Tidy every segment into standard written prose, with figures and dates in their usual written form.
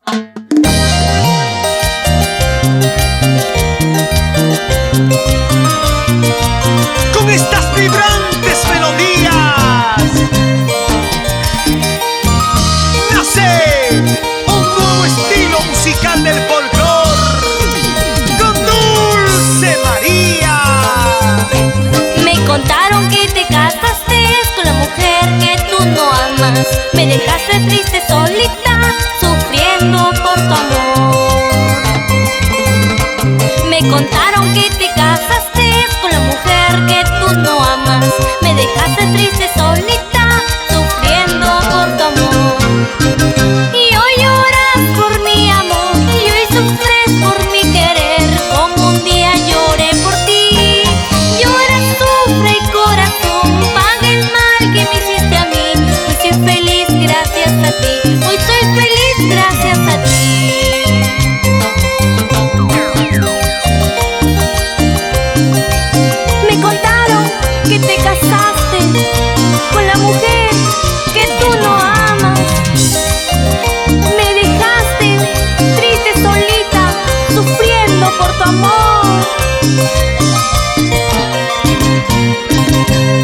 Con estas vibrantes melodías nace un nuevo estilo musical del folclor con Dulce María. Me contaron que te casaste con la mujer que tú no amas. Me dejaste triste, solita, sufriendo por tu amor. Me contaron que te casaste con la mujer que tú no amas. Me dejaste triste, solita, sufriendo por tu amor. Y hoy lloras por mi amor, y hoy sufres por mi querer, como un día lloré por ti. Llora, sufre y corazón, paga el mal que me hiciste a mí. Hoy soy feliz gracias a ti, hoy soy feliz gracias a ti. Me contaron que te casaste con la mujer que tú no amas. Me dejaste triste, solita, sufriendo por tu amor.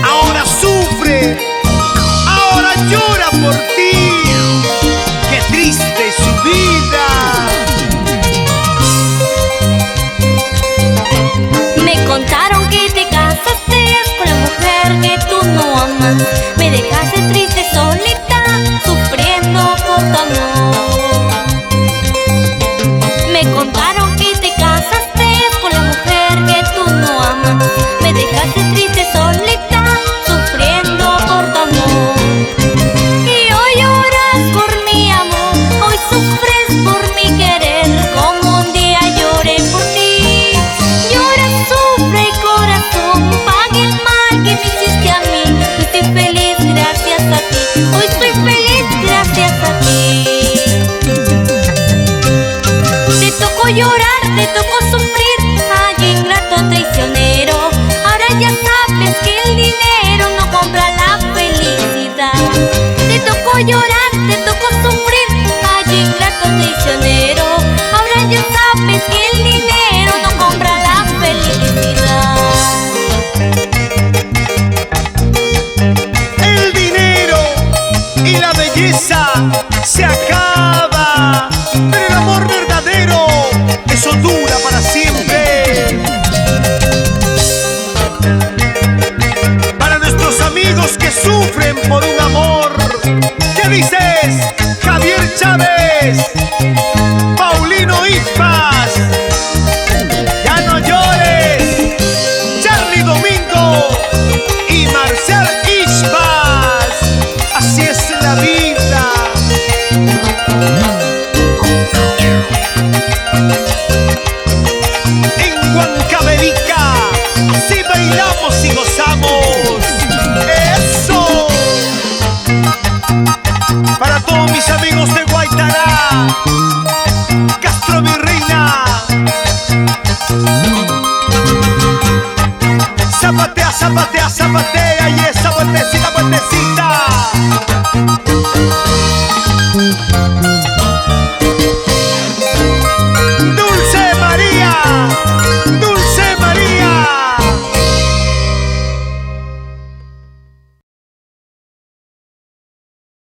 Ahora sufre, ahora llora por ti. Qué triste es su vida. Me contaron que te casaste con la mujer que tú no amas. Me dejaste triste, solita, sufriendo por tu amor. Me contaron que te casaste con la mujer que tú no amas. Me dejaste triste, solita, sufriendo por tu amor. Y hoy lloras por mi amor, hoy sufres por mi querer, como un día lloré por ti. Llora, sufre y corazón, paga el mal que me hiciste a mí. Hoy estoy feliz gracias a ti, hoy estoy feliz gracias a ti. Te tocó llorar, te tocó sufrir, ay ingrato traicionero. Ahora ya sabes que el dinero no compra la felicidad. Te tocó llorar, te tocó sufrir, ay ingrato traicionero. Ahora ya sabes que el dinero no compra la felicidad. El dinero y la belleza se acaba, pero el amor verdadero, eso dura para siempre. Para nuestros amigos que sufren por un amor, ¿qué dices? Javier Chávez, Paulino Ispas, ya no llores, Charlie Domingo y Marcial Ispas. Así es la vida. En Huancavelica, así bailamos y gozamos. ¡Eso! Para todos mis amigos de Guaitará, Castro Virreina. Zapatea, zapatea, zapatea, y esa vueltecita, vueltecita.